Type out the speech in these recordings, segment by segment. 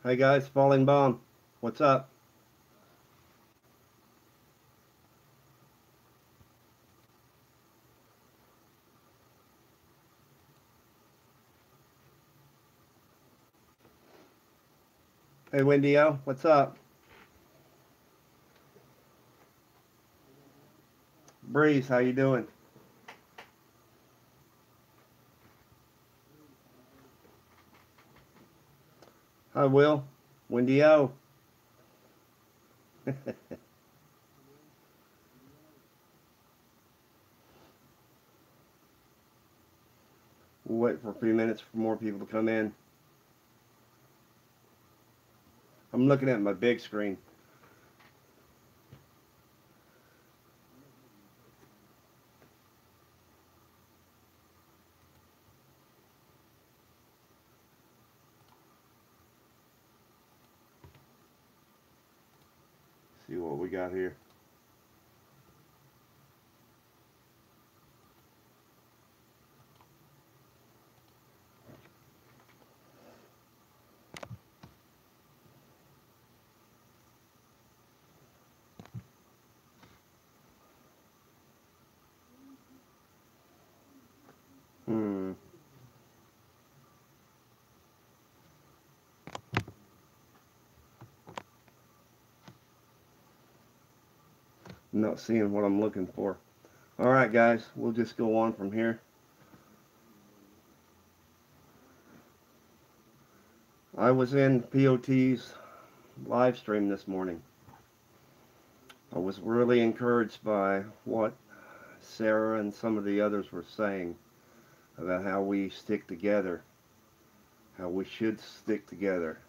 Hey guys, Falling Bomb. What's up? Hey Wendy O, what's up? Breeze, how you doing? Hi Will. Wendy O. We'll wait for a few minutes for more people to come in. I'm looking at my big screen. See what we got here. Hmm. I'm not seeing what I'm looking for. Alright guys, we'll just go on from here. I was in POT's live stream this morning. I was really encouraged by what Sarah and some of the others were saying about how we stick together, how we should stick together.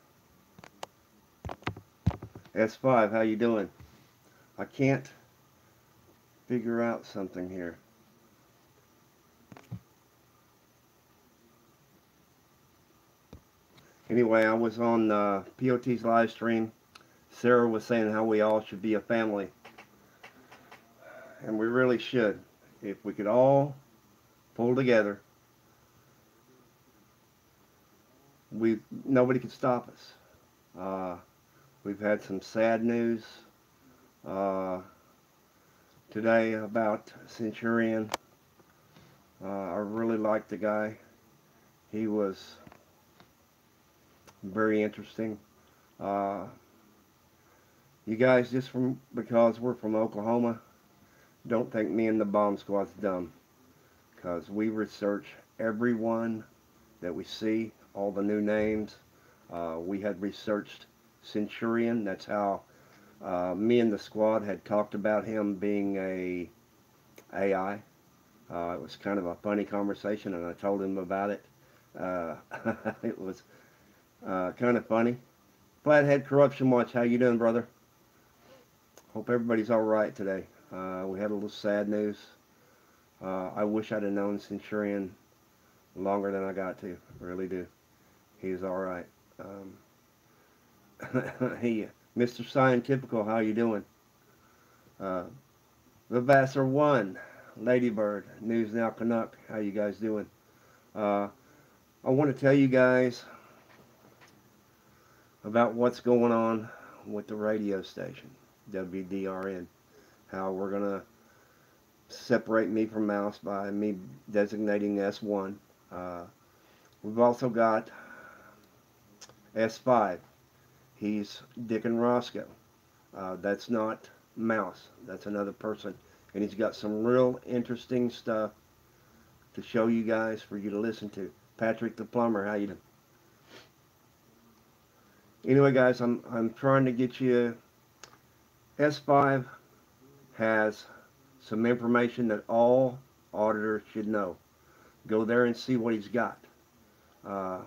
S5, how you doing? I can't figure out something here. Anyway, I was on POT's live stream. Sarah was saying how we all should be a family, and we really should. If we could all pull together, we nobody could stop us. Uh, we've had some sad news uh, today about Centurion. I really liked the guy. He was very interesting. Uh, you guys, just from because we're from Oklahoma, don't think me and the bomb squad's dumb. Because we research everyone that we see, all the new names. We had researched Centurion. That's how me and the squad had talked about him being a AI. It was kind of a funny conversation, and I told him about it. Uh, it was kind of funny. Flathead Corruption Watch, how you doing, brother? Hope everybody's all right today. We had a little sad news. I wish I'd have known Centurion longer than I got to. I really do. He's all right. Hey, Mr. Scientifical, how you doing? Uh, the Vassar 1, Ladybird, News Now Canuck, how you guys doing? Uh, I want to tell you guys about what's going on with the radio station, WDRN. How we're going to separate me from Mouse by me designating S1. Uh, we've also got S5. He's Dick and Roscoe. That's not Mouse. That's another person. And he's got some real interesting stuff to show you guys for you to listen to. Patrick the Plumber, how you doing? Anyway, guys, I'm trying to get you. S5 has some information that all auditors should know. Go there and see what he's got. Uh,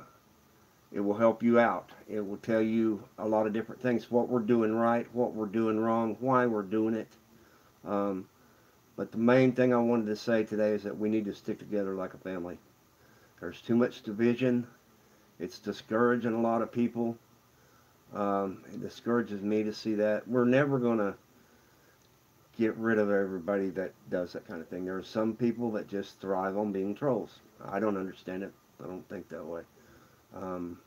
it will help you out. It will tell you a lot of different things. What we're doing right, what we're doing wrong, why we're doing it. Um, but the main thing I wanted to say today is that we need to stick together like a family. There's too much division. It's discouraging a lot of people. It discourages me to see that. We're never going to get rid of everybody that does that kind of thing. There are some people that just thrive on being trolls. I don't understand it. I don't think that way. Um,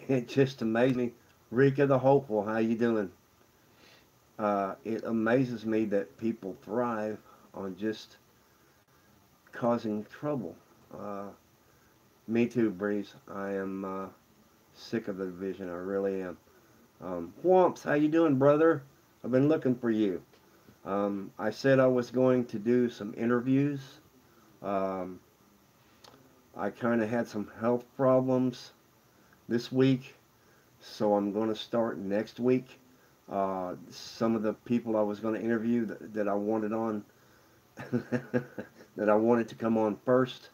it just amazes me. Rika the Hopeful, how you doing? It amazes me that people thrive on just causing trouble. Uh, Me too, Breeze. I am sick of the division. I really am. Whomps, how you doing, brother? I've been looking for you. I said I was going to do some interviews. Um, I kind of had some health problems this week, so I'm going to start next week. Some of the people I was going to interview that I wanted on, that I wanted to come on first,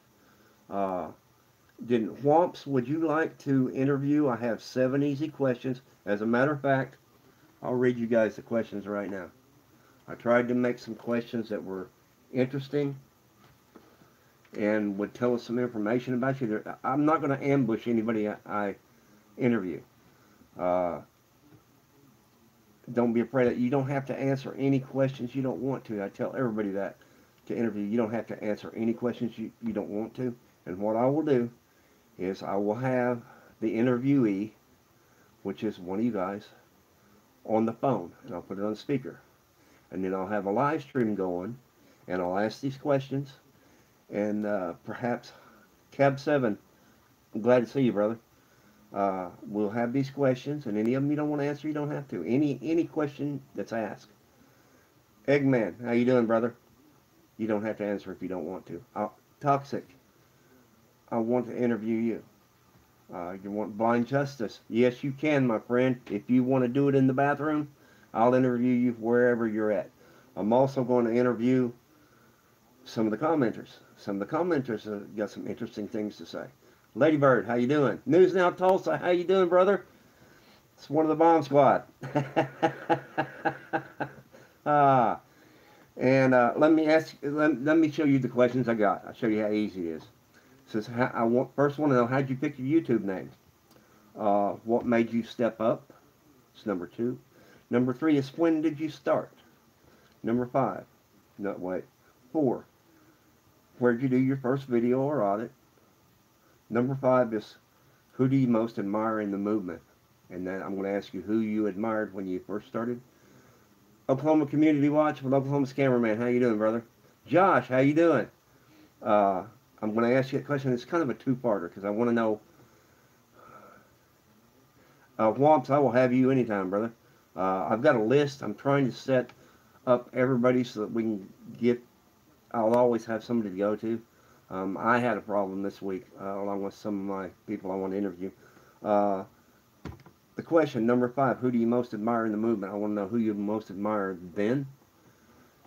uh, didn't. Whomps, would you like to interview? I have 7 easy questions. As a matter of fact, I'll read you guys the questions right now. I tried to make some questions that were interesting and would tell us some information about you. I'm not going to ambush anybody I interview. Uh, don't be afraid that you don't have to answer any questions you don't want to. I tell everybody that to interview. You don't have to answer any questions you don't want to. And what I will do is I will have the interviewee, which is one of you guys, on the phone, and I'll put it on speaker. And then I'll have a live stream going, and I'll ask these questions, and perhaps Cab 7, I'm glad to see you, brother. We'll have these questions, and any of them you don't want to answer, you don't have to. Any question that's asked. Eggman, how you doing, brother? You don't have to answer if you don't want to. Toxic, I want to interview you. You want Blind Justice? Yes, you can, my friend. If you want to do it in the bathroom, I'll interview you wherever you're at. I'm also going to interview some of the commenters. Some of the commenters have got some interesting things to say. Ladybird, how you doing? News Now Tulsa, how you doing, brother? It's one of the Bomb Squad. And let me show you the questions I got. I'll show you how easy it is. It says, first want to know, how'd you pick your YouTube name? What made you step up? It's number 2. Number 3 is, when did you start? Number 5, no, wait, 4, where'd you do your first video or audit? Number 5 is, who do you most admire in the movement? And then I'm going to ask you who you admired when you first started. Oklahoma Community Watch with Oklahoma's Cameraman. How you doing, brother? Josh, how you doing? I'm going to ask you a question. It's kind of a two-parter because I want to know. Whomps, I will have you anytime, brother. I've got a list. I'm trying to set up everybody so that we can get. I'll always have somebody to go to. I had a problem this week, along with some of my people I want to interview. The question, number 5, who do you most admire in the movement? I want to know who you most admired then.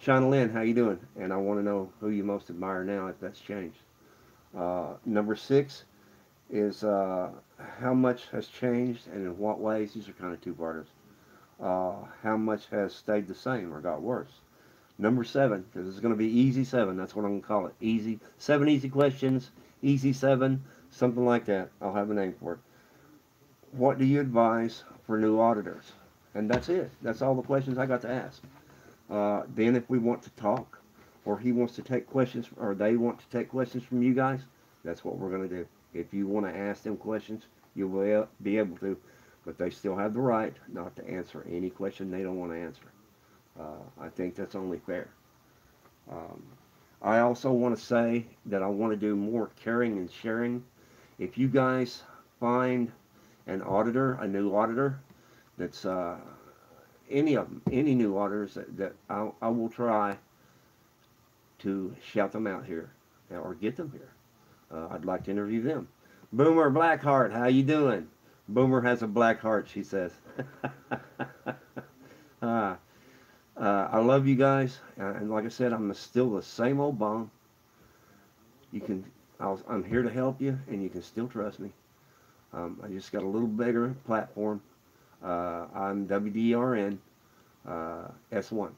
Shauna Lynn, how you doing? And I want to know who you most admire now, if that's changed. Number 6 is how much has changed and in what ways. These are kind of two-parters. How much has stayed the same or got worse? Number 7, because this is going to be easy 7. That's what I'm going to call it. Easy. 7 easy questions. Easy 7. Something like that. I'll have a name for it. What do you advise for new auditors? And that's it. That's all the questions I got to ask. Then if we want to talk, or he wants to take questions, or they want to take questions from you guys, that's what we're going to do. If you want to ask them questions, you will be able to, but they still have the right not to answer any question they don't want to answer. I think that's only fair. I also want to say that I want to do more caring and sharing. If you guys find an auditor, a new auditor, that's any of them, any new auditors that I will try to shout them out here or get them here. I'd like to interview them. Boomer Blackheart, how you doing? Boomer has a black heart, she says. I love you guys, and like I said, I'm still the same old bomb. I'm here to help you, and you can still trust me. I just got a little bigger platform. I'm WDRN S1.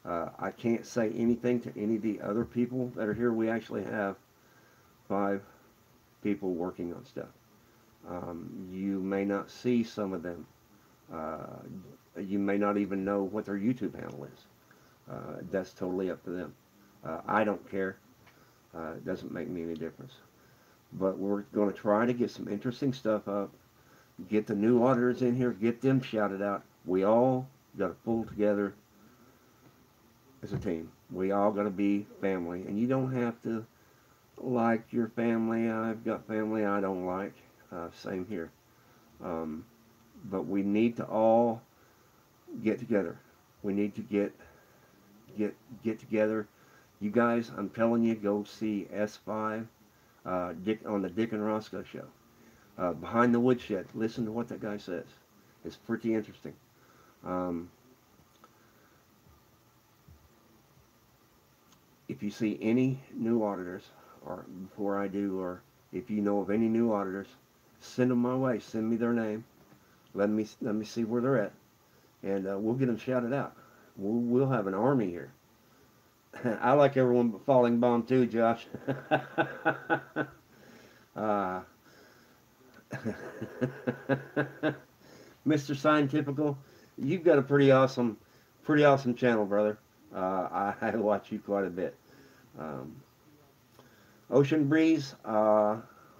I can't say anything to any of the other people that are here. We actually have 5 people working on stuff. You may not see some of them. You may not even know what their YouTube handle is. That's totally up to them. I don't care. It doesn't make me any difference. But we're going to try to get some interesting stuff up, get the new auditors in here, get them shouted out. We all got to pull together as a team. We all got to be family, and you don't have to like your family. I've got family I don't like. Same here. Um, but we need to all get together. We need to get together. You guys, I'm telling you, go see S5 Dick on the Dick and Roscoe show. Behind the Woodshed. Listen to what that guy says. It's pretty interesting. Um, if you see any new auditors, or before I do, or if you know of any new auditors, send them my way. Send me their name. Let me see where they're at, and we'll get them shouted out. We'll have an army here. I like everyone but Falling Bomb too, Josh. uh, Mr. Scientifical, you've got a pretty awesome channel, brother. I watch you quite a bit. Um, Ocean Breeze,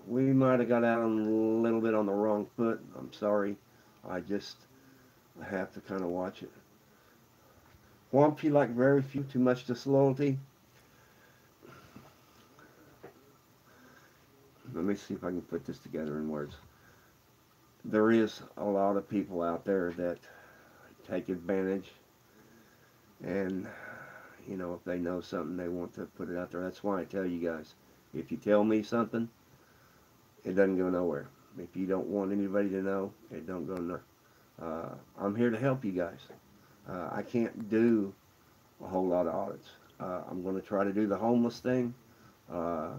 we might have got out a little bit on the wrong foot. I'm sorry. I just have to kind of watch it. Womp, you like very few, too much disloyalty. Let me see if I can put this together in words. There is a lot of people out there that take advantage, and you know, if they know something, they want to put it out there. That's why I tell you guys, if you tell me something, it doesn't go nowhere. If you don't want anybody to know, it don't go nowhere. I'm here to help you guys. I can't do a whole lot of audits. I'm going to try to do the homeless thing uh,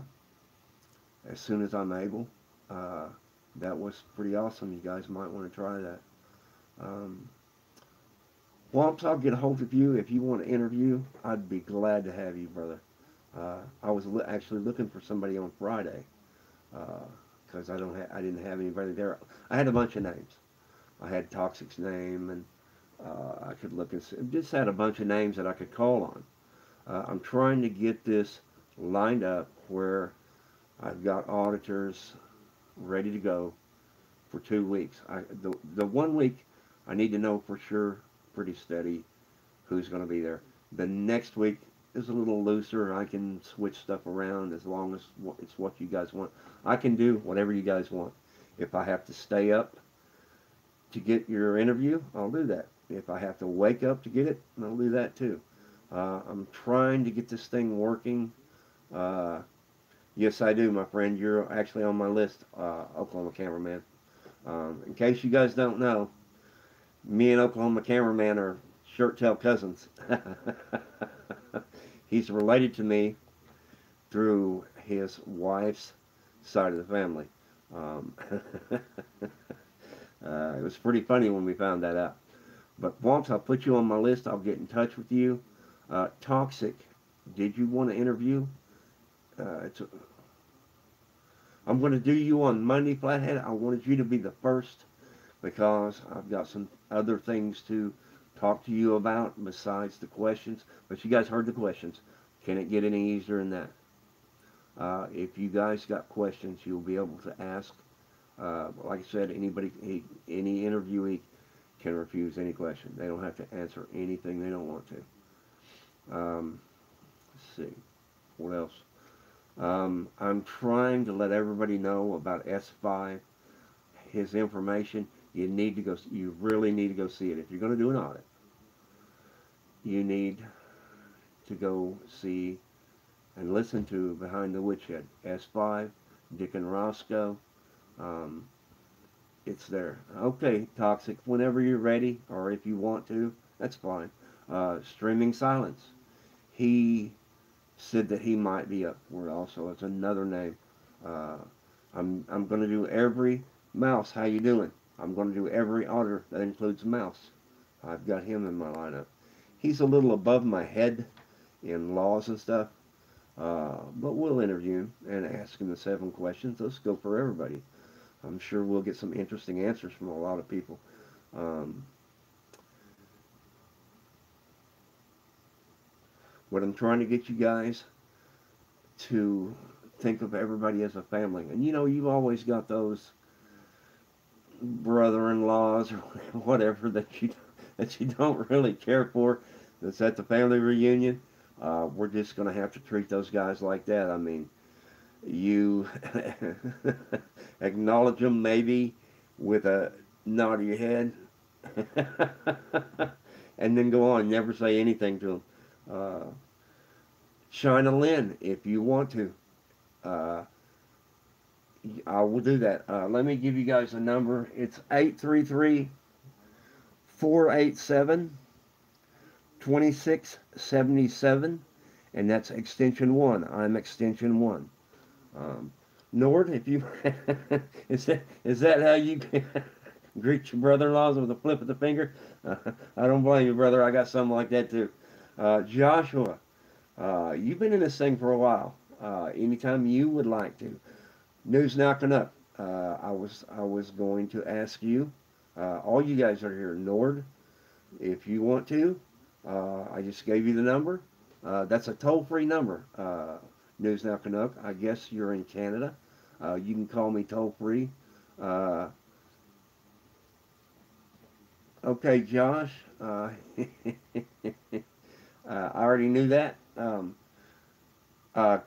as soon as I'm able. Uh, that was pretty awesome. You guys might want to try that. Um, Womps, I'll get a hold of you if you want to interview. I'd be glad to have you, brother. I was actually looking for somebody on Friday because I didn't have anybody there. I had a bunch of names. I had Toxic's name, and I could look and see, just had a bunch of names that I could call on. I'm trying to get this lined up where I've got auditors ready to go for 2 weeks. The 1 week I need to know for sure, pretty steady, who's going to be there. The next week is a little looser. I can switch stuff around as long as it's what you guys want. I can do whatever you guys want. If I have to stay up to get your interview, I'll do that. If I have to wake up to get it, I'll do that too. I'm trying to get this thing working. Uh, yes, I do, my friend. You're actually on my list, Oklahoma Cameraman. In case you guys don't know, me and Oklahoma Cameraman are shirt-tail cousins. He's related to me through his wife's side of the family. Um, it was pretty funny when we found that out. But once I'll put you on my list, I'll get in touch with you. Toxic, did you want to interview? I'm going to do you on Monday, Flathead. I wanted you to be the first because I've got some other things to talk to you about besides the questions. But you guys heard the questions. Can it get any easier than that? If you guys got questions, you'll be able to ask. Like I said, any interviewee can refuse any question. They don't have to answer anything they don't want to. Let's see. What else? I'm trying to let everybody know about S5, his information. You really need to go see it. If you're going to do an audit, you need to go see and listen to Behind the Woodshed. S5, Dick and Roscoe. It's there. Okay, Toxic, whenever you're ready, or if you want to, that's fine. Streaming Silence. He said that he might be up for it also. It's another name. Uh, I'm going to do every Mouse. How you doing? I'm going to do every auditor that includes Mouse. I've got him in my lineup. He's a little above my head in laws and stuff, but we'll interview him and ask him the 7 questions. Let's go for everybody. I'm sure we'll get some interesting answers from a lot of people. What I'm trying to get you guys to think of everybody as a family. And you know, you've always got those brother-in-laws or whatever that you don't really care for. That's at the family reunion. We're just going to have to treat those guys like that. I mean, you acknowledge them maybe with a nod of your head, and then go on. Never say anything to them. Shine a lens if you want to. Uh, I will do that. Let me give you guys a number. It's 833-487-2677, and that's extension 1. I'm extension 1. Nord, if you is that how you greet your brother-in-laws with a flip of the finger? I don't blame you, brother. I got something like that too. Joshua, you've been in this thing for a while. Anytime you would like to. News knocking up. I was going to ask you. All you guys are here. Nord, if you want to. I just gave you the number. That's a toll-free number. News Now Canuck. I guess you're in Canada. You can call me toll-free. Okay, Josh. I already knew that.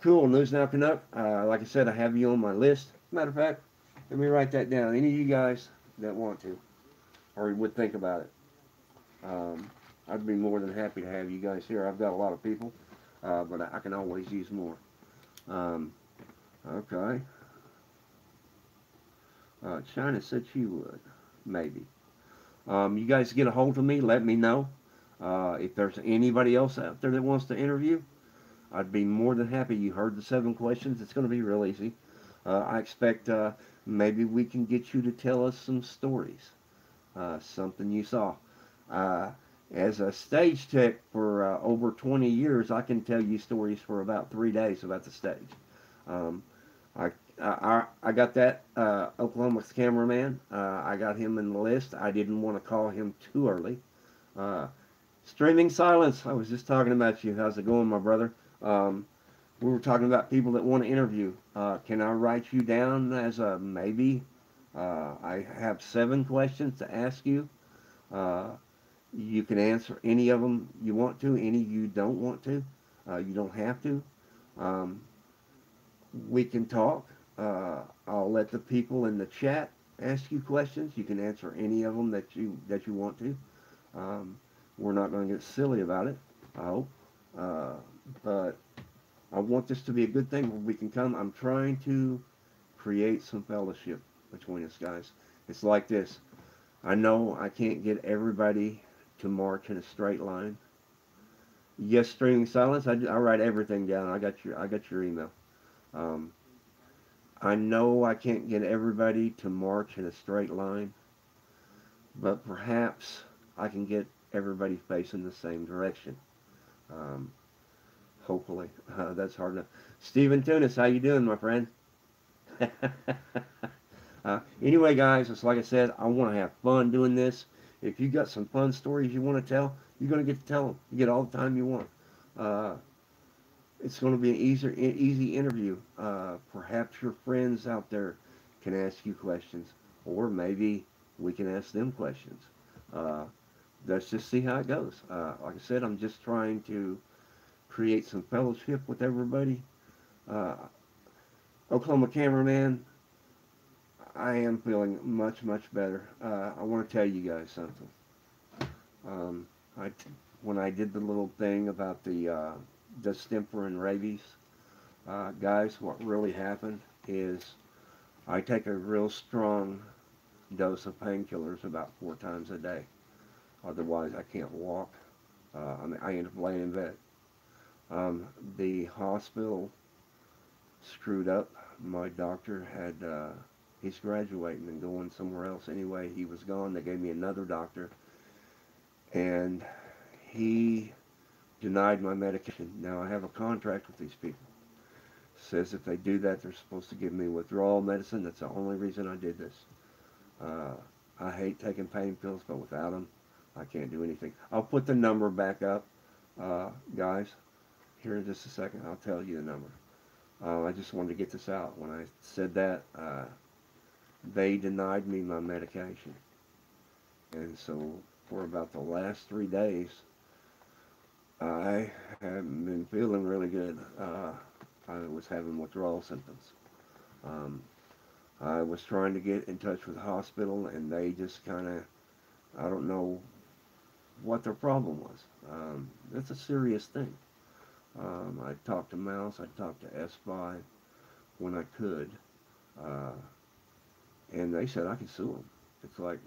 Cool, News Now Canuck. Like I said, I have you on my list. Matter of fact, let me write that down. Any of you guys that want to, or would think about it, I'd be more than happy to have you guys here. I've got a lot of people, but I can always use more. Okay. China said she would, maybe. You guys get a hold of me. Let me know. If there's anybody else out there that wants to interview, I'd be more than happy. You heard the 7 questions. It's going to be real easy. I expect maybe we can get you to tell us some stories. Something you saw. As a stage tech for over 20 years, I can tell you stories for about 3 days about the stage. I got that Oklahoma cameraman. I got him in the list. I didn't want to call him too early. Streaming Silence. I was just talking about you. How's it going, my brother? We were talking about people that want to interview. Can I write you down as a maybe? I have 7 questions to ask you. You can answer any of them you want to, any you don't want to. You don't have to. We can talk. I'll let the people in the chat ask you questions. You can answer any of them that you want to. We're not going to get silly about it, I hope. But I want this to be a good thing where we can come. I'm trying to create some fellowship between us guys. It's like this. I know I can't get everybody to march in a straight line. Yes, Streaming Silence. I write everything down. I got your email. I know I can't get everybody to march in a straight line, but perhaps I can get everybody facing the same direction. Hopefully. That's hard enough. Stephen Tunis, how you doing, my friend? Anyway, guys, it's like I said, I want to have fun doing this. If you got some fun stories you want to tell, you're going to get to tell them. You get all the time you want. It's going to be an easy interview. Perhaps your friends out there can ask you questions, or maybe we can ask them questions. Let's just see how it goes. Like I said, I'm just trying to create some fellowship with everybody. Oklahoma cameraman, I am feeling much better. I want to tell you guys something. When I did the little thing about the distemper and rabies, guys, what really happened is I take a real strong dose of painkillers about 4 times a day. Otherwise, I can't walk. I end up laying in bed. The hospital screwed up. My doctor had, he's graduating and going somewhere else anyway. He was gone. They gave me another doctor, and he denied my medication. Now, I have a contract with these people. Says if they do that, they're supposed to give me withdrawal medicine. That's the only reason I did this. I hate taking pain pills, but without them, I can't do anything. I'll put the number back up, guys. Here in just a second, I'll tell you the number. I just wanted to get this out. When I said that, they denied me my medication. And so for about the last 3 days, I haven't been feeling really good. I was having withdrawal symptoms. Um, I was trying to get in touch with the hospital, and they just kind of, I don't know what their problem was. It's a serious thing. I talked to Mouse, I talked to S5 when I could, uh, and they said I could sue them. It's like,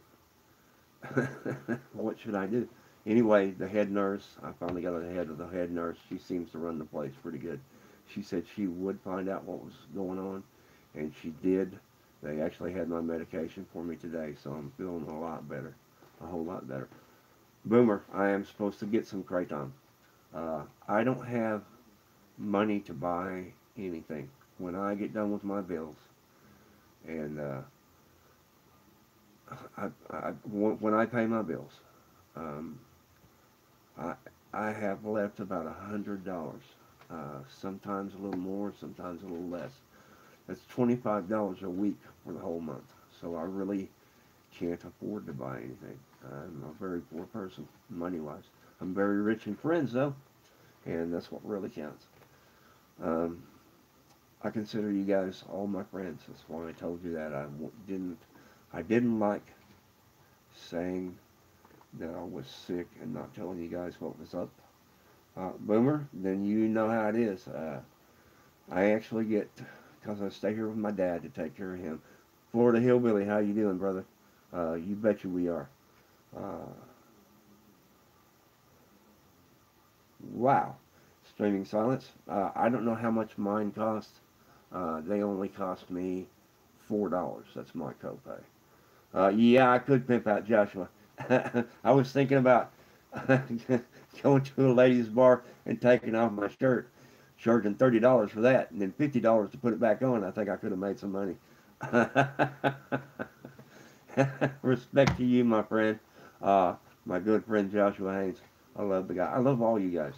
what should I do? Anyway, the head nurse, I finally got ahead of the head nurse. She seems to run the place pretty good. She said she would find out what was going on, and she did. They actually had my medication for me today, so I'm feeling a lot better, a whole lot better. Boomer, I am supposed to get some Kratom. I don't have money to buy anything. When I get done with my bills, and when I pay my bills, um, I I have left about $100. Sometimes a little more, sometimes a little less. That's $25 a week for the whole month. So I really can't afford to buy anything. I'm a very poor person, money-wise. I'm very rich in friends, though, and that's what really counts. Um, I consider you guys all my friends. That's why I told you that. I didn't like saying that I was sick and not telling you guys what was up. Boomer, then you know how it is. I actually get, because I stay here with my dad to take care of him. Florida Hillbilly, how you doing, brother? You betcha we are. Uh, wow. Streaming silence. I don't know how much mine costs. They only cost me $4. That's my copay. Yeah, I could pimp out Joshua. I was thinking about going to a ladies' bar and taking off my shirt, charging $30 for that, and then $50 to put it back on. I think I could have made some money. Respect to you, my friend. My good friend Joshua Haynes. I love the guy. I love all you guys.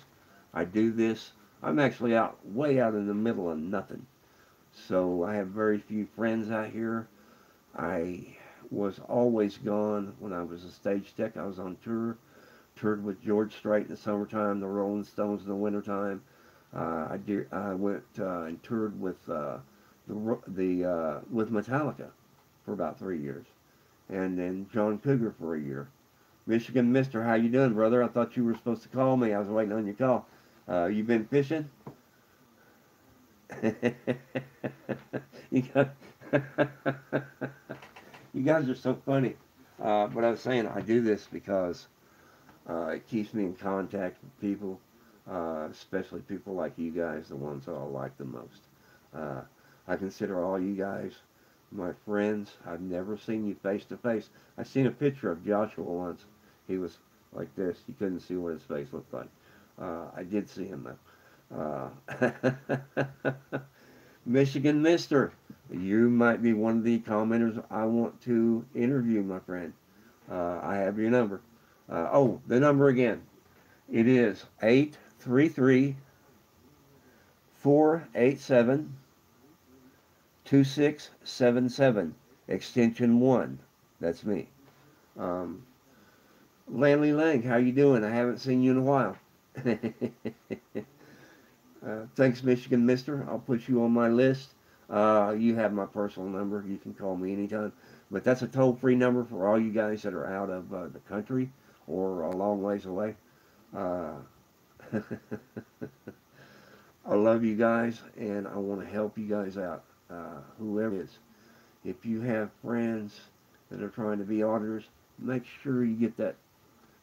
I do this. I'm actually way out in the middle of nothing. So I have very few friends out here. I was always gone when I was a stage tech. I was on tour, toured with George Strait in the summertime, the Rolling Stones in the wintertime. I went and toured with with Metallica for about 3 years, and then John Cougar for a year. Michigan Mister, how you doing, brother? I thought you were supposed to call me. I was waiting on your call. You been fishing? you got you guys are so funny. But I was saying I do this because it keeps me in contact with people, especially people like you guys, the ones that I like the most. Uh, I consider all you guys my friends. I've never seen you face to face. I seen a picture of Joshua once. He was like this. You couldn't see what his face looked like. I did see him though. Michigan Mister, you might be one of the commenters I want to interview, my friend. I have your number. The number again. It is 833-487-2677, extension 1. That's me. Um, Lanley Lang, how you doing? I haven't seen you in a while. Thanks, Michigan Mister. I'll put you on my list. You have my personal number. You can call me anytime. But that's a toll-free number for all you guys that are out of the country or a long ways away. Uh, I love you guys, and I want to help you guys out, whoever it is. If you have friends that are trying to be auditors, make sure you get that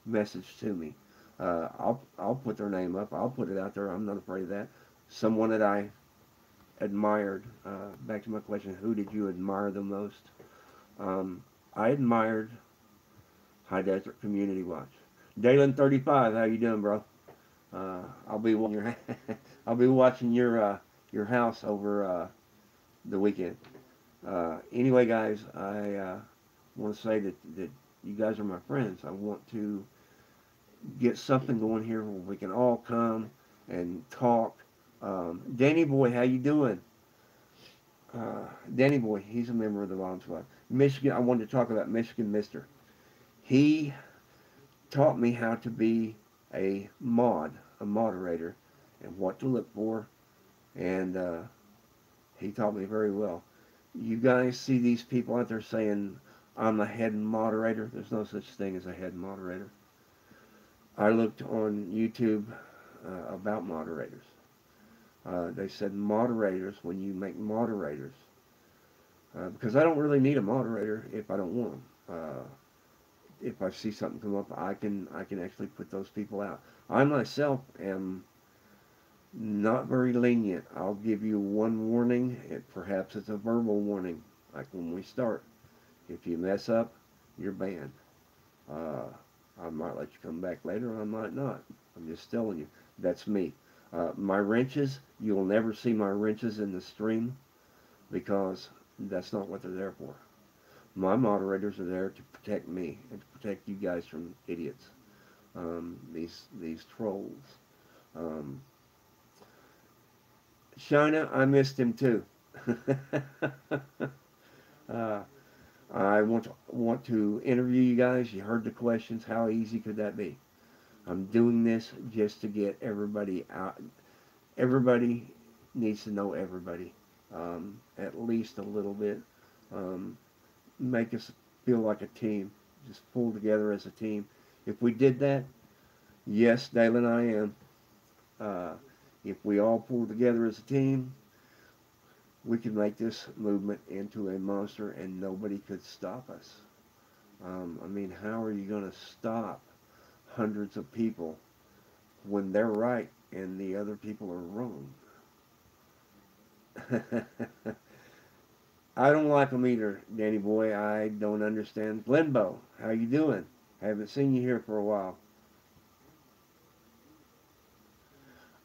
message to me. I'll put their name up. I'll put it out there. I'm not afraid of that. Someone that I admired. Back to my question: who did you admire the most? I admired High Desert Community Watch. Dalen 35, how you doing, bro? I'll be watching your I'll be watching your house over the weekend. Anyway, guys, I want to say that you guys are my friends. I want to get something going here where we can all come and talk. Danny boy, how you doing? Danny Boy, he's a member of the Bomb Squad. Michigan, I wanted to talk about Michigan Mister. He taught me how to be a moderator, and what to look for, and he taught me very well. You guys see these people out there saying, I'm a head moderator. There's no such thing as a head moderator. I looked on YouTube about moderators. They said moderators, when you make moderators, because I don't really need a moderator if I don't want them. If I see something come up, I can actually put those people out. I myself am not very lenient. I'll give you one warning. Perhaps it's a verbal warning, like when we start. If you mess up, you're banned. Uh, I might let you come back later, or I might not. I'm just telling you. That's me. My wrenches, you'll never see my wrenches in the stream because that's not what they're there for. My moderators are there to protect me and to protect you guys from idiots, these trolls. Um, China, I missed him too. uh, I want to interview you guys. You heard the questions. How easy could that be? I'm doing this just to get everybody out. Everybody needs to know everybody, at least a little bit. Um, Make us feel like a team. Just pull together as a team. If we did that, yes, Dalen, I am. If we all pull together as a team, we could make this movement into a monster and nobody could stop us. I mean, how are you going to stop hundreds of people when they're right and the other people are wrong? I don't like them either, Danny Boy. I don't understand. Glenbow, how you doing? Haven't seen you here for a while.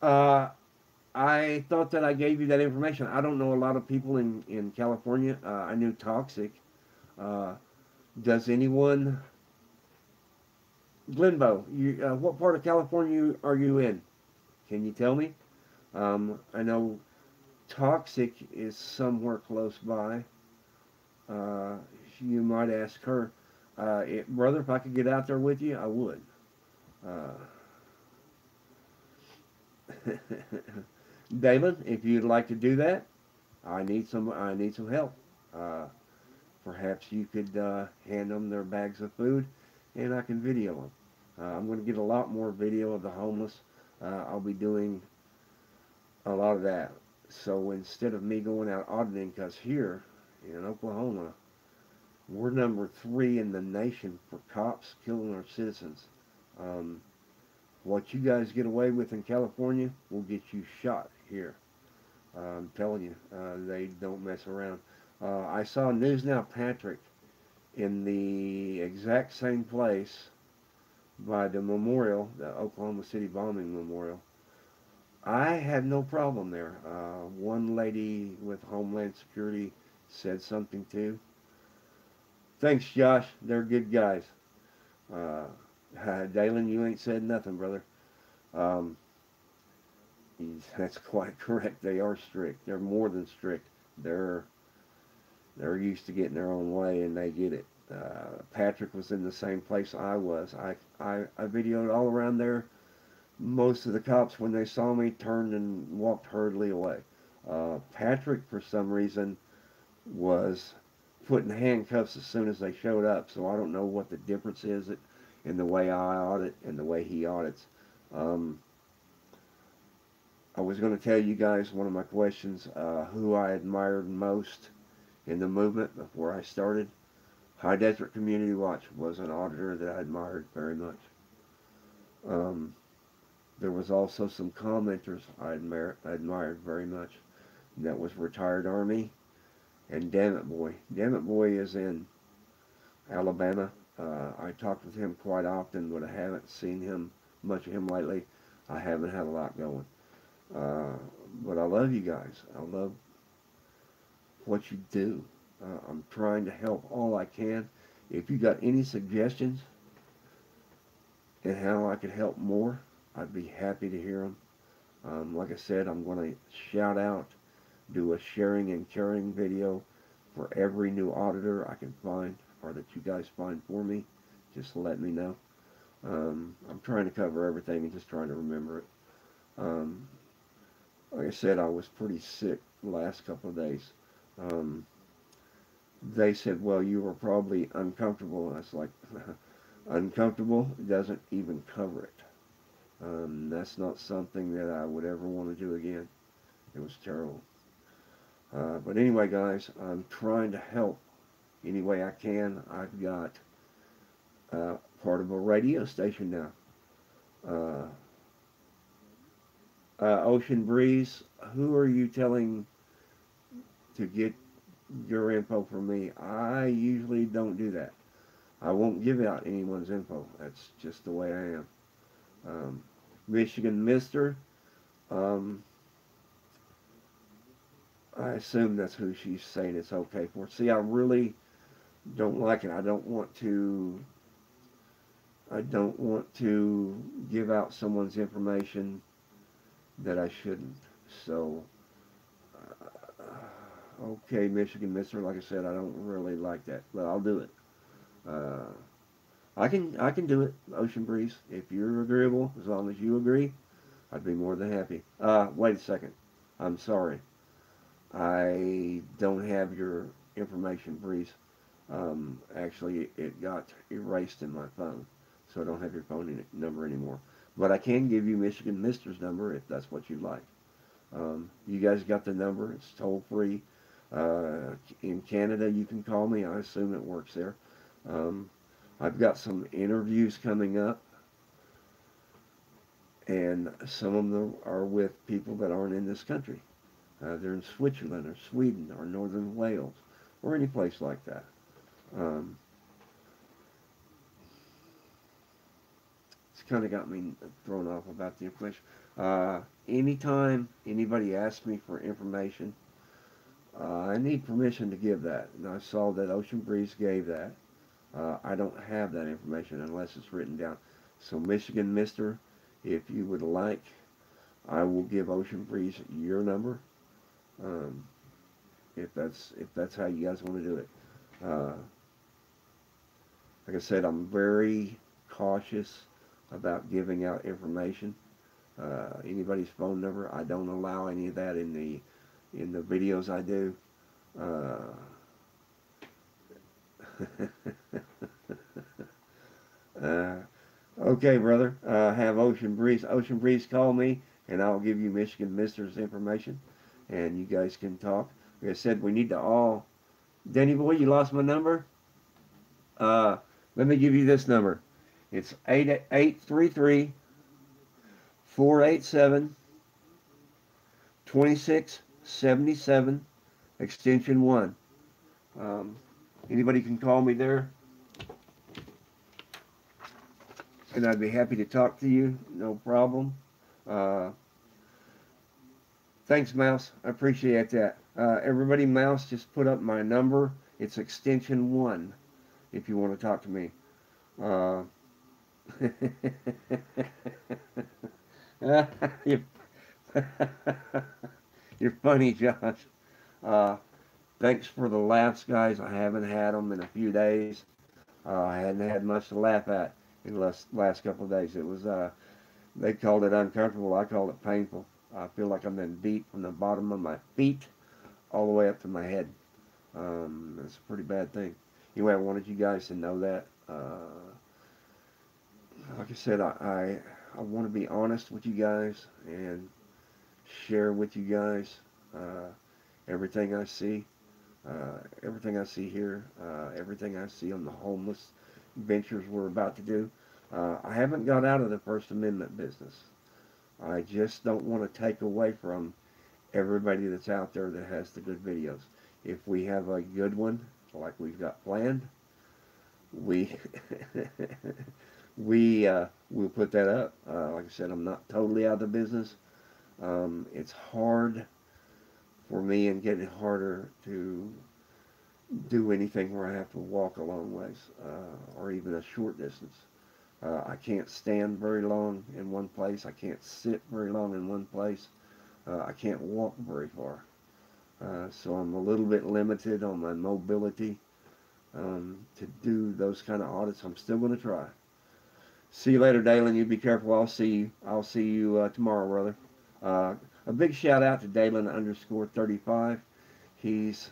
Uh, I thought that I gave you that information. I don't know a lot of people in California. I knew Toxic. Uh, does anyone... Glenbow, what part of California are you in? Can you tell me? I know Toxic is somewhere close by. Uh, you might ask her. Brother, if I could get out there with you, I would. Uh, David, if you'd like to do that, I need some help. Uh, Perhaps you could hand them their bags of food, and I can video them. I'm going to get a lot more video of the homeless. I'll be doing a lot of that. So instead of me going out auditing, because here in Oklahoma, we're number 3 in the nation for cops killing our citizens. Um, what you guys get away with in California will get you shot here. I'm telling you, they don't mess around. I saw News Now Patrick in the exact same place by the memorial, the Oklahoma City bombing memorial. I had no problem there. One lady with Homeland Security said something too. Thanks, Josh. They're good guys. Uh, Dalen, you ain't said nothing, brother. Um, that's quite correct. They are strict. They're more than strict. They're used to getting their own way, and they get it. Patrick was in the same place I was. I videoed all around there. Most of the cops, when they saw me, turned and walked hurriedly away. Patrick, for some reason, was put in handcuffs as soon as they showed up, so I don't know what the difference is in the way I audit and the way he audits. Um, I was going to tell you guys one of my questions, who I admired most in the movement before I started. High Desert Community Watch was an auditor that I admired very much. Um, there was also some commenters I admired very much. And that was Retired Army and Dammit Boy. Dammit Boy is in Alabama. I talked with him quite often, but I haven't seen much of him lately. I haven't had a lot going. But I love you guys. I love what you do. I'm trying to help all I can. If you got any suggestions and how I could help more, I'd be happy to hear them. Like I said, I'm going to shout out do a sharing and caring video for every new auditor I can find or that you guys find for me. Just let me know. I'm trying to cover everything and just trying to remember it. Um, like I said, I was pretty sick the last couple of days. Um, they said, well, you were probably uncomfortable. And I was like, uncomfortable doesn't even cover it. That's not something that I would ever want to do again. It was terrible. But anyway, guys, I'm trying to help any way I can. I've got part of a radio station now. Uh, Ocean Breeze, who are you telling to get your info from me? I usually don't do that. I won't give out anyone's info. That's just the way I am. Um, Michigan Mister, um, I assume that's who she's saying it's okay for. See, I really don't like it. I don't want to give out someone's information that I shouldn't. So, okay, Michigan Mister, like I said, I don't really like that, but I'll do it. Uh, I can do it, Ocean Breeze. If you're agreeable, as long as you agree, I'd be more than happy. Wait a second. I'm sorry. I don't have your information, Breeze. Actually, it got erased in my phone, so I don't have your phone number anymore. But I can give you Michigan Mister's number if that's what you'd like. You guys got the number. It's toll free. In Canada, you can call me. I assume it works there. Um, I've got some interviews coming up, and some of them are with people that aren't in this country. They're in Switzerland or Sweden or Northern Wales or any place like that. Um, it's kind of got me thrown off about the information. Anytime anybody asks me for information, I need permission to give that. And I saw that Ocean Breeze gave that. I don't have that information unless it's written down. So Michigan Mister, if you would like, I will give Ocean Breeze your number. Um, if that's how you guys want to do it. Uh, like I said, I'm very cautious about giving out information. Anybody's phone number, I don't allow any of that in the videos I do. Uh, uh, okay, brother. Have Ocean Breeze call me, and I'll give you Michigan Mister's information, and you guys can talk. Like I said, we need to all. Danny boy, you lost my number. Uh, Let me give you this number. It's 833-487-2677, extension 1. Um, Anybody can call me there, and I'd be happy to talk to you. No problem. Uh, Thanks, Mouse. I appreciate that. Everybody, Mouse just put up my number. It's extension 1 if you want to talk to me. Uh, you're, you're funny, Josh. Uh, Thanks for the laughs, guys. I haven't had them in a few days. I hadn't had much to laugh at in the last couple of days. It was, they called it uncomfortable. I called it painful. I feel like I'm being beat from the bottom of my feet all the way up to my head. It's a pretty bad thing. Anyway, I wanted you guys to know that. Like I said, I want to be honest with you guys and share with you guys everything I see. Everything I see here, everything I see on the homeless ventures we're about to do. I haven't got out of the First Amendment business. I just don't want to take away from everybody that's out there that has the good videos. If we have a good one, like we've got planned, we we'll put that up. Like I said, I'm not totally out of the business. It's hard for me and getting harder to do anything where I have to walk a long ways or even a short distance. I can't stand very long in one place. I can't sit very long in one place. I can't walk very far. So I'm a little bit limited on my mobility to do those kind of audits. I'm still going to try. See you later, Dalen. You be careful. I'll see you. I'll see you tomorrow, brother. Uh, a big shout out to Dalen underscore 35. He's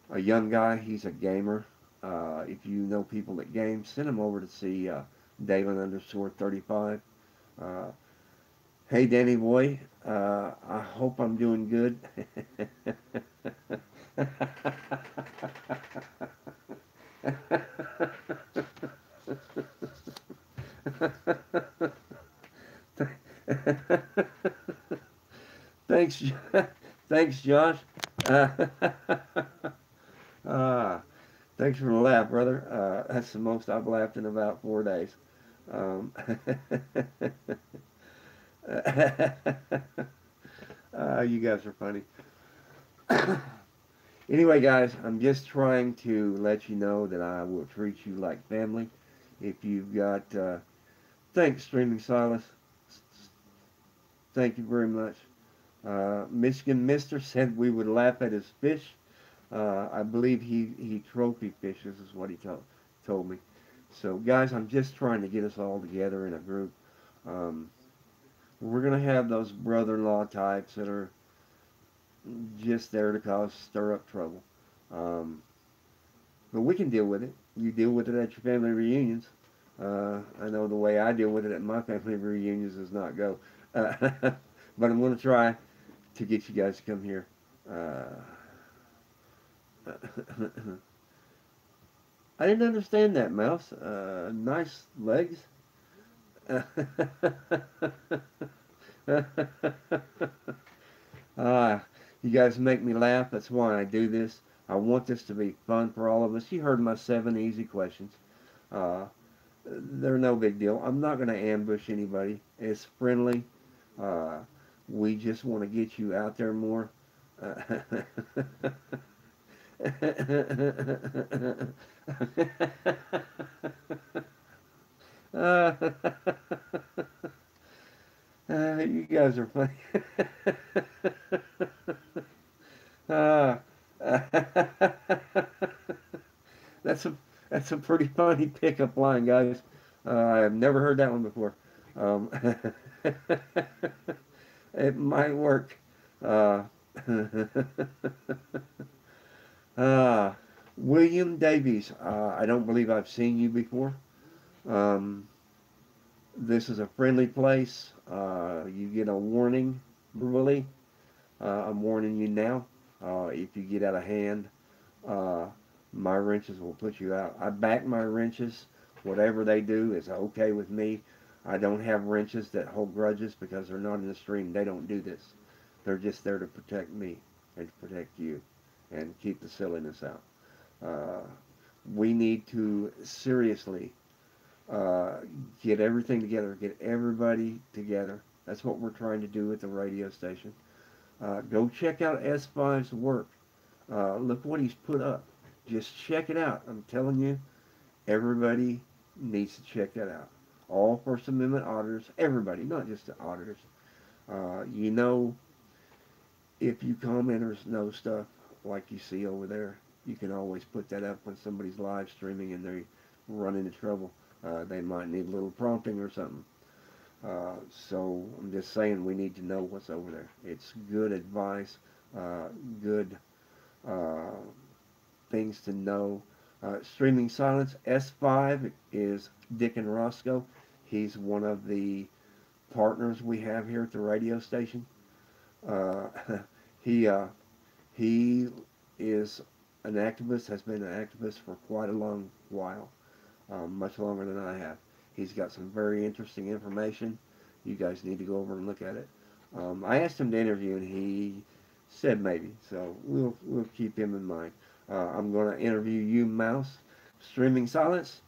a young guy. He's a gamer. If you know people that game, send them over to see Dalen underscore 35. Uh, hey, Danny boy. I hope I'm doing good. Thanks, thanks, Josh. Uh, uh, thanks for the laugh, brother. That's the most I've laughed in about 4 days. Um, you guys are funny. Anyway, guys, I'm just trying to let you know that I will treat you like family. If you've got, thanks, Streaming Silas. Thank you very much. Michigan Mister said we would laugh at his fish. I believe he trophy fishes is what he told me. So, guys, I'm just trying to get us all together in a group. Um, we're going to have those brother-in-law types that are just there to stir up trouble. Um, but we can deal with it. You deal with it at your family reunions. I know the way I deal with it at my family reunions is not go. But I'm going to try to get you guys to come here. I didn't understand that, Mouse. Nice legs. Ah, you guys make me laugh. That's why I do this. I want this to be fun for all of us. You heard my 7 easy questions. Uh, they're no big deal. I'm not going to ambush anybody. It's friendly. Uh, we just want to get you out there more. You guys are funny. uh, that's a that's a pretty funny pickup line, guys. I have never heard that one before. Um, it might work. Uh, uh, William Davies. I don't believe I've seen you before. Um, this is a friendly place. You get a warning verbally. I'm warning you now. If you get out of hand, uh, my wrenches will put you out. I back my wrenches. Whatever they do is okay with me. I don't have wrenches that hold grudges because they're not in the stream. They don't do this. They're just there to protect me and to protect you and keep the silliness out. Uh, we need to seriously uh, get everything together, get everybody together. That's what we're trying to do at the radio station. Go check out S5's work. Look what he's put up. Just check it out. I'm telling you, everybody needs to check that out. All First Amendment auditors, everybody, not just the auditors. You know, if you commenters know stuff like you see over there, you can always put that up when somebody's live streaming and they run into trouble. They might need a little prompting or something. So I'm just saying we need to know what's over there. It's good advice, good uh, things to know. Streaming Silence S5 is Dick and Roscoe. He's one of the partners we have here at the radio station. Uh, he he is an activist, has been an activist for quite a long while, much longer than I have. He's got some very interesting information. You guys need to go over and look at it. I asked him to interview, and he said maybe, so we'll keep him in mind. I'm going to interview you, Mouse. Streaming Silence.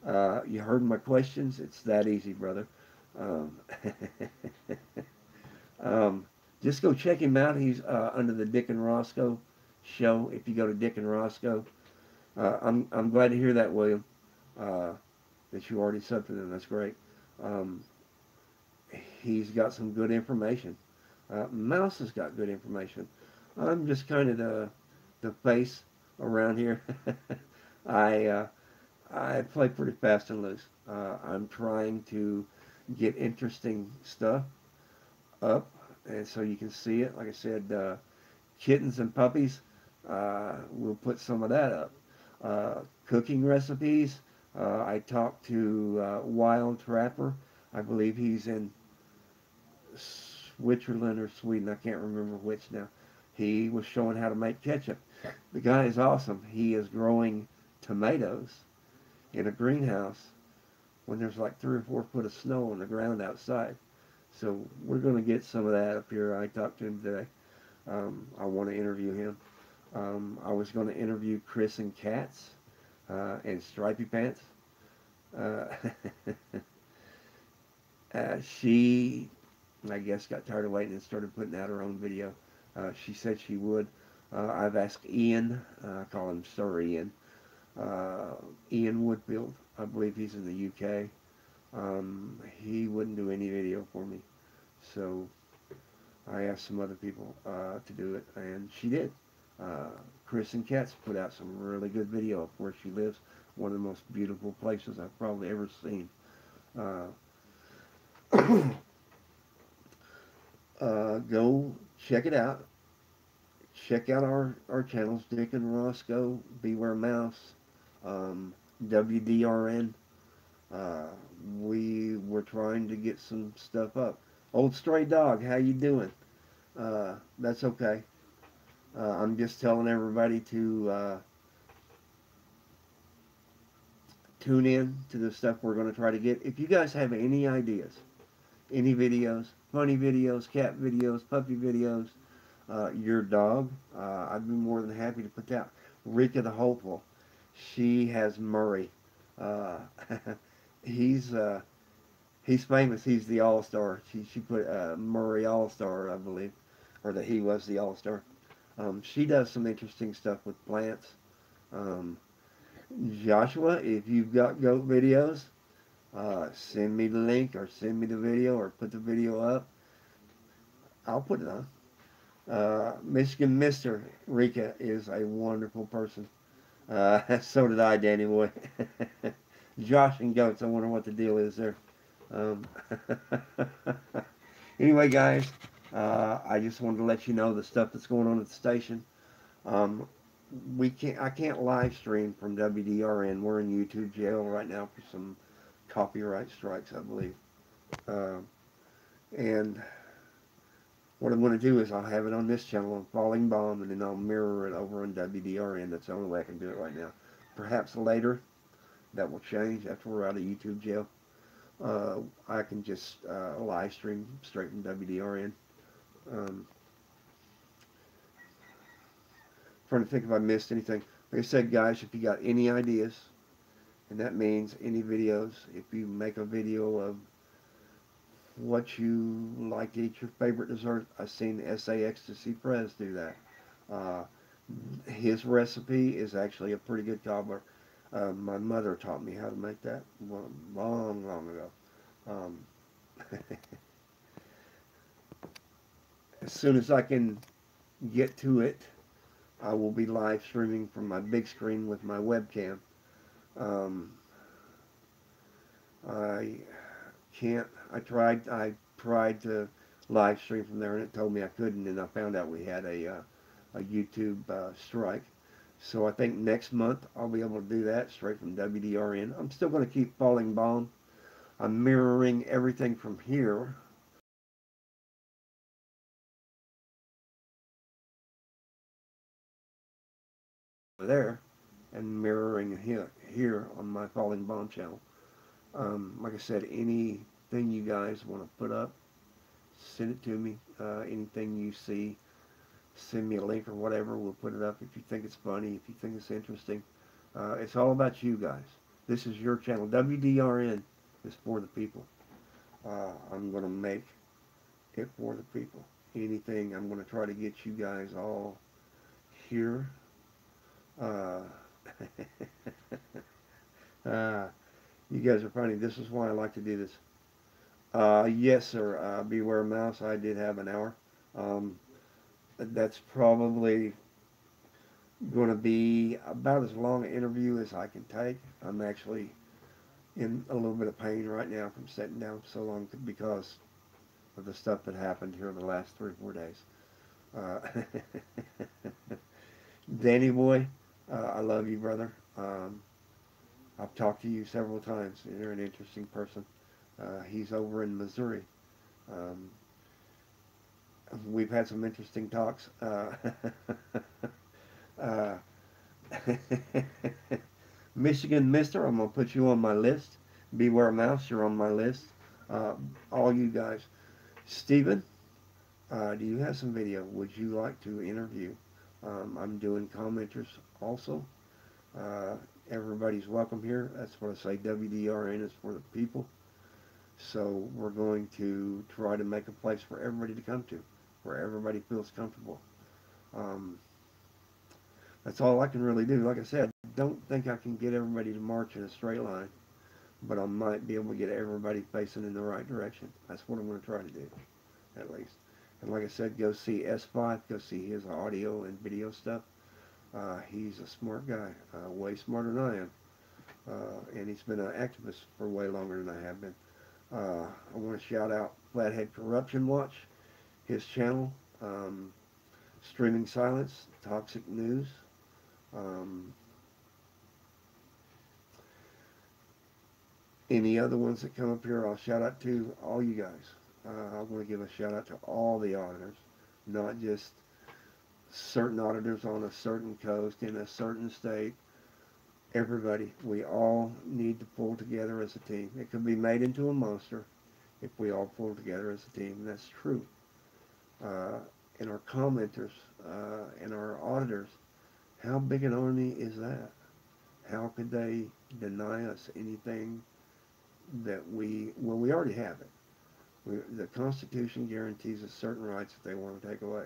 You heard my questions. It's that easy, brother. Um, um, just go check him out. He's under the Dick and Roscoe show. If you go to Dick and Roscoe, I'm glad to hear that, William. That you already subbed to them. That's great. Um, he's got some good information. Mouse has got good information. I'm just kind of the face around here. I I play pretty fast and loose. I'm trying to get interesting stuff up, and so you can see it. Like I said, kittens and puppies. We'll put some of that up. Cooking recipes. I talked to Wild Trapper. I believe he's in Switzerland or Sweden. I can't remember which now. He was showing how to make ketchup. The guy is awesome. He is growing tomatoes in a greenhouse when there's like 3 or 4 foot of snow on the ground outside. So we're going to get some of that up here. I talked to him today. I want to interview him. I was going to interview Chris and Katz and Stripey Pants. Uh, she, I guess, got tired of waiting and started putting out her own video. She said she would. I've asked Ian, I call him Sir Ian, Ian Woodfield. I believe he's in the UK. He wouldn't do any video for me. So I asked some other people to do it, and she did. Chris and Katz put out some really good video of where she lives. One of the most beautiful places I've probably ever seen. Uh, go check it out. Check out our channels, Dick and Roscoe, Beware Mouse, WDRN. Uh, we were trying to get some stuff up. Old Stray Dog, how you doing? That's okay. I'm just telling everybody to tune in to the stuff we're going to try to get. If you guys have any ideas, any videos, funny videos, cat videos, puppy videos, your dog, I'd be more than happy to put that. Rika the Hopeful, she has Murray. Uh, he's he's famous. He's the all-star. She put Murray all-star, I believe, or that he was the all-star. She does some interesting stuff with plants. Um, Joshua, if you've got goat videos, send me the link or send me the video or put the video up. I'll put it on. Michigan Mister Rika is a wonderful person. So did I, Danny Boy. Josh and goats, I wonder what the deal is there. Um, anyway, guys, I just wanted to let you know the stuff that's going on at the station. Um, I can't live stream from WDRN. We're in YouTube jail right now for some copyright strikes, I believe. And what I'm going to do is I'll have it on this channel on Falling Bomb, and then I'll mirror it over on WDRN. That's the only way I can do it right now. Perhaps later that will change after we're out of YouTube jail. I can just live stream straight from WDRN. Trying to think if I missed anything. Like I said, guys, if you got any ideas, and that means any videos, if you make a video of what you like to eat, your favorite dessert, I've seen S.A. Ecstasy Prez do that. Uh, his recipe is actually a pretty good cobbler. My mother taught me how to make that long, long ago. Um, as soon as I can get to it, I will be live streaming from my big screen with my webcam. Um, I can't. I tried to live stream from there, and it told me I couldn't. And I found out we had a YouTube strike. So I think next month I'll be able to do that straight from WDRN. I'm still going to keep Falling Bomb. I'm mirroring everything from here. There, and mirroring here on my Falling Bomb channel. Like I said, anything you guys want to put up, send it to me. Anything you see, send me a link or whatever. We'll put it up if you think it's funny, if you think it's interesting. It's all about you guys. This is your channel. WDRN is for the people. I'm going to make it for the people. Anything, I'm going to try to get you guys all here. You guys are funny. This is why I like to do this. Yes, sir. Beware Mouse. I did have an hour. Um, that's probably going to be about as long an interview as I can take. I'm actually in a little bit of pain right now from sitting down so long because of the stuff that happened here in the last 3 or 4 days. Uh, Danny boy, I love you, brother. I've talked to you several times. You're an interesting person. He's over in Missouri. Um, we've had some interesting talks. Uh, Michigan Mister, I'm going to put you on my list. Beware Mouse, you're on my list. Uh, all you guys. Steven, do you have some video? Would you like to interview? I'm doing commenters also. Uh, everybody's welcome here. That's what I say. WDRN is for the people. So we're going to try to make a place for everybody to come to, where everybody feels comfortable. Um, that's all I can really do. Like I said, I don't think I can get everybody to march in a straight line, but I might be able to get everybody facing in the right direction. That's what I'm going to try to do, at least. And like I said, go see S5, go see his audio and video stuff. He's a smart guy, way smarter than I am. And he's been an activist for way longer than I have been. I want to shout out Flathead Corruption Watch, his channel, Streaming Silence, Toxic News. Um, any other ones that come up here, I'll shout out to all you guys. I want to give a shout out to all the auditors, not just certain auditors on a certain coast in a certain state. Everybody, we all need to pull together as a team. It could be made into a monster if we all pull together as a team, and that's true. Uh, and our commenters and our auditors, how big an army is that? How could they deny us anything that we already have it. The Constitution guarantees us certain rights that they want to take away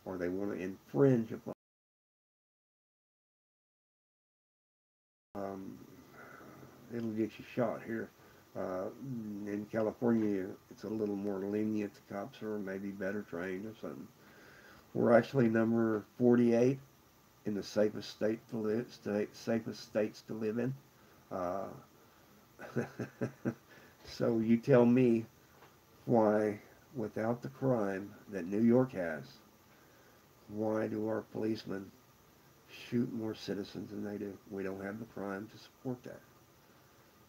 or they want to infringe upon. Um, it'll get you shot here. In California, it's a little more lenient. The cops are maybe better trained or something. We're actually number 48 in the safest safest states to live in. Uh, so you tell me why, without the crime that New York has, why do our policemen shoot more citizens than they do? We don't have the crime to support that.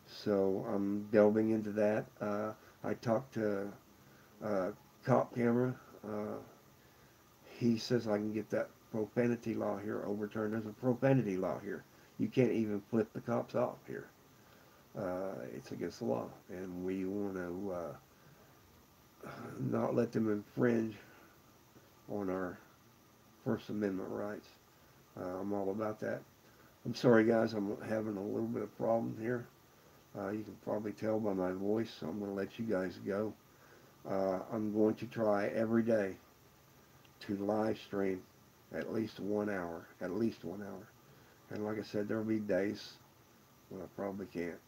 So I'm delving into that. I talked to Cop Camera. Uh, he says I can get that profanity law here overturned. There's a profanity law here. You can't even flip the cops off here. It's against the law, and we want to not let them infringe on our First Amendment rights. I'm all about that. I'm sorry, guys. I'm having a little bit of problem here. You can probably tell by my voice, so I'm going to let you guys go. I'm going to try every day to live stream at least 1 hour. At least 1 hour. And like I said, there will be days when I probably can't.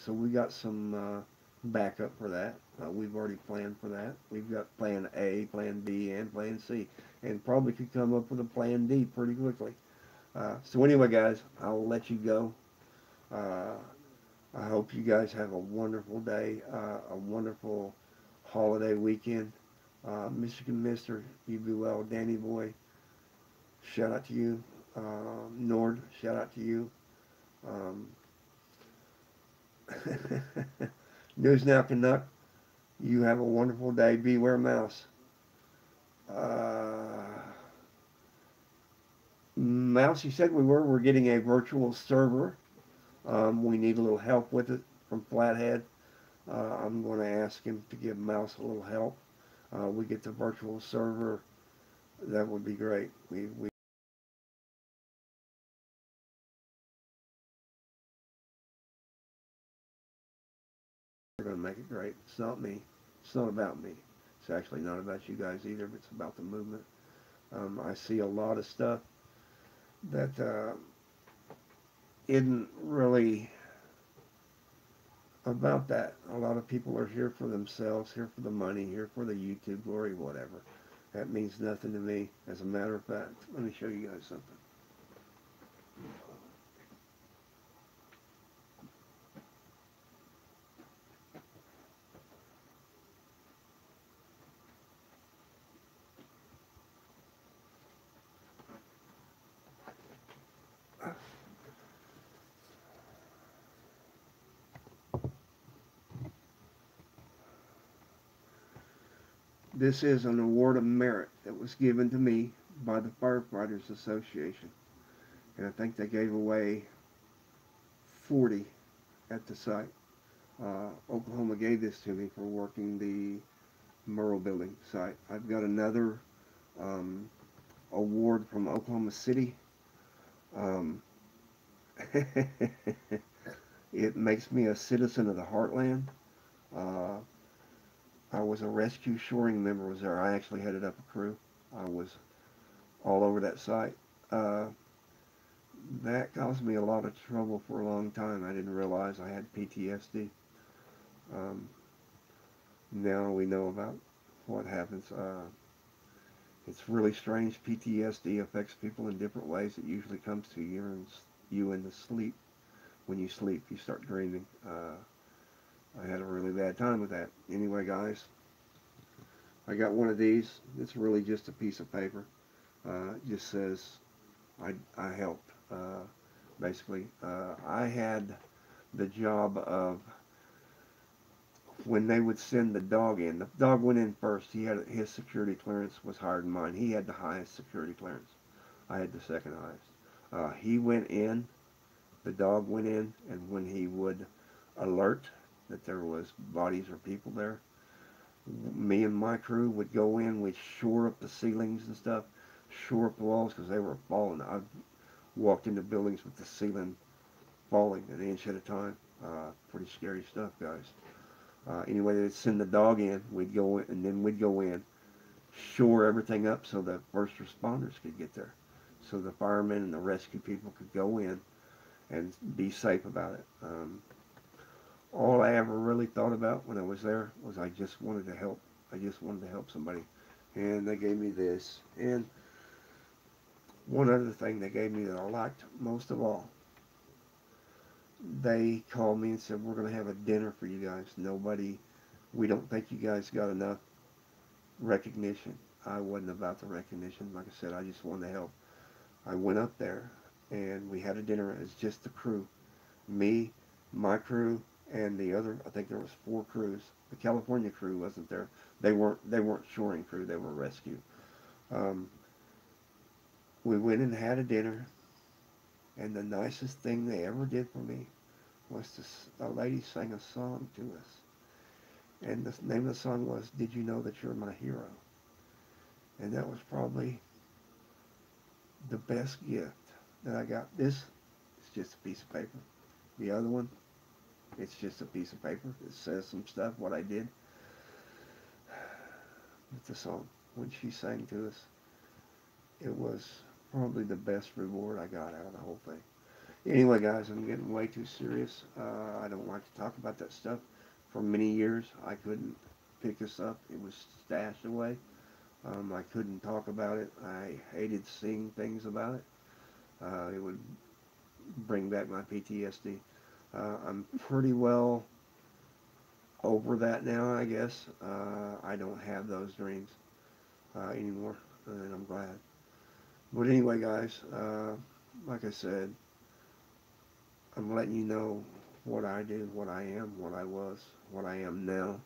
So we got some backup for that. We've already planned for that. We've got plan A, plan B, and plan C. And probably could come up with a plan D pretty quickly. So anyway, guys, I'll let you go. I hope you guys have a wonderful day, a wonderful holiday weekend. Michigan Mister, you be well. Danny Boy, shout out to you. Nord, shout out to you. Um, News Now Canuck, you have a wonderful day. Beware Mouse. Mouse, you said we're getting a virtual server. We need a little help with it from Flathead. I'm going to ask him to give Mouse a little help. We get the virtual server. That would be great. We're going to make it great. It's not me. It's not about me. It's actually not about you guys either, but it's about the movement. I see a lot of stuff that isn't really about that. A lot of people are here for themselves, here for the money, here for the YouTube glory, whatever. That means nothing to me. As a matter of fact, let me show you guys something. This is an award of merit that was given to me by the Firefighters Association. And I think they gave away 40 at the site. Oklahoma gave this to me for working the Murrell Building site. I've got another um, award from Oklahoma City. Um, it makes me a citizen of the Heartland. Uh, I was a rescue shoring member was there. I actually headed up a crew. I was all over that site. Uh, that caused me a lot of trouble for a long time. I didn't realize I had PTSD. Um, now we know about what happens. It's really strange. PTSD affects people in different ways. It usually comes to you in the sleep. When you sleep, you start dreaming. I had a really bad time with that. Anyway, guys, I got one of these. It's really just a piece of paper. It just says I helped. Basically, I had the job of when they would send the dog in. The dog went in first. He had his security clearance was higher than mine. He had the highest security clearance. I had the second highest. He went in. The dog went in, and when he would alert that there was bodies or people there, me and my crew would go in. We'd shore up the ceilings and stuff, shore up the walls because they were falling. I've walked into buildings with the ceiling falling an inch at a time. Pretty scary stuff, guys. Anyway, they'd send the dog in. We'd go in, and then we'd go in, shore everything up so the first responders could get there, so the firemen and the rescue people could go in and be safe about it. All I ever really thought about when I was there was I just wanted to help. I just wanted to help somebody, and they gave me this. And one other thing they gave me that I liked most of all, they called me and said, we're going to have a dinner for you guys. We don't think you guys got enough recognition. I wasn't about the recognition. Like I said, I just wanted to help. I went up there and we had a dinner. It's just the crew. Me, my crew, and the other, I think there was 4 crews. The California crew wasn't there. They weren't shoring crew, they were rescue. Um, we went and had a dinner, and the nicest thing they ever did for me was a lady sang a song to us. And the name of the song was Did You Know That You're My Hero? And that was probably the best gift that I got. This is just a piece of paper. The other one, it's just a piece of paper. It says some stuff, what I did with the song. When she sang to us, it was probably the best reward I got out of the whole thing. Anyway, guys, I'm getting way too serious. I don't like to talk about that stuff. For many years, I couldn't pick this up. It was stashed away. I couldn't talk about it. I hated seeing things about it. It would bring back my PTSD. I'm pretty well over that now, I guess. I don't have those dreams anymore, and I'm glad. But anyway, guys, like I said, I'm letting you know what I do, what I am, what I was, what I am now.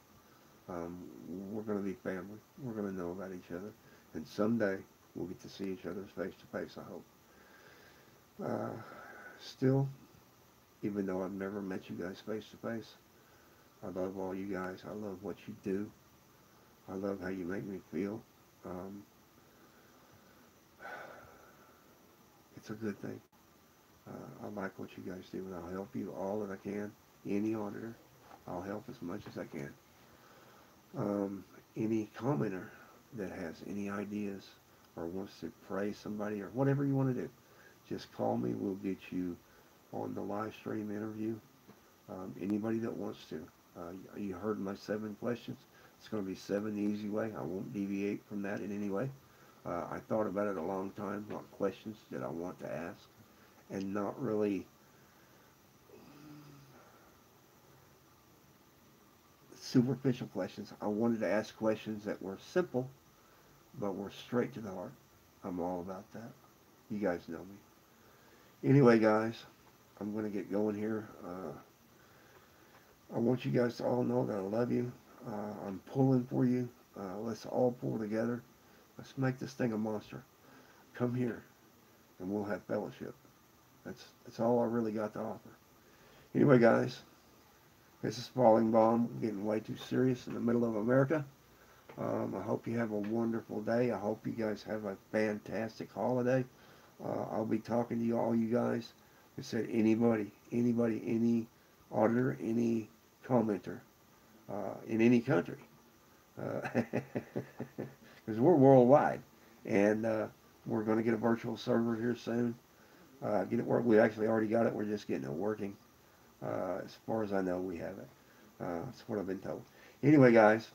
Um, we're going to be family. We're going to know about each other. And someday we'll get to see each other face to face, I hope. Still, even though I've never met you guys face to face, I love all you guys. I love what you do. I love how you make me feel. Um, it's a good thing. I like what you guys do, and I'll help you all that I can. Any auditor, I'll help as much as I can. Any commenter that has any ideas or wants to praise somebody or whatever you want to do, just call me. We'll get you on the live stream interview. Anybody that wants to. You heard my 7 questions. It's going to be 7 the easy way. I won't deviate from that in any way. I thought about it a long time, what questions that I want to ask, and not really superficial questions. I wanted to ask questions that were simple, but were straight to the heart. I'm all about that. You guys know me. Anyway, guys, I'm going to get going here. I want you guys to all know that I love you. I'm pulling for you. Let's all pull together. Let's make this thing a monster. Come here, and we'll have fellowship. That's all I really got to offer. Anyway, guys, this is Falling Bomb, getting way too serious in the middle of America. I hope you have a wonderful day. I hope you guys have a fantastic holiday. I'll be talking to you all, you guys. I said anybody, any auditor, any commenter in any country, because we're worldwide, and we're going to get a virtual server here soon. Get it work. We actually already got it. We're just getting it working. As far as I know, we have it. That's what I've been told. Anyway, guys,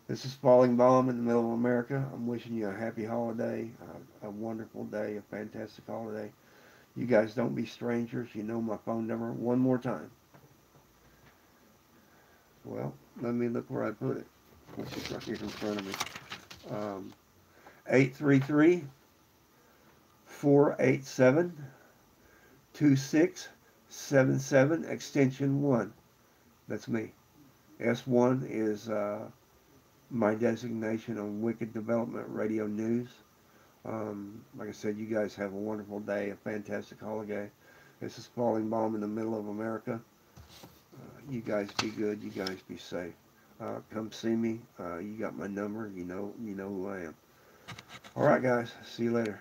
this is Falling Bomb in the middle of America. I'm wishing you a happy holiday, a wonderful day, a fantastic holiday. You guys don't be strangers. You know my phone number. One more time. Well, let me look where I put it. It's just right here in front of me. 833-487-2677, extension 1. That's me. S1 is my designation on Wicked Development Radio News. Like I said, you guys have a wonderful day, a fantastic holiday. This is Falling Bomb in the middle of America. You guys be good. You guys be safe. Come see me. You got my number. You know who I am. All right, guys. See you later.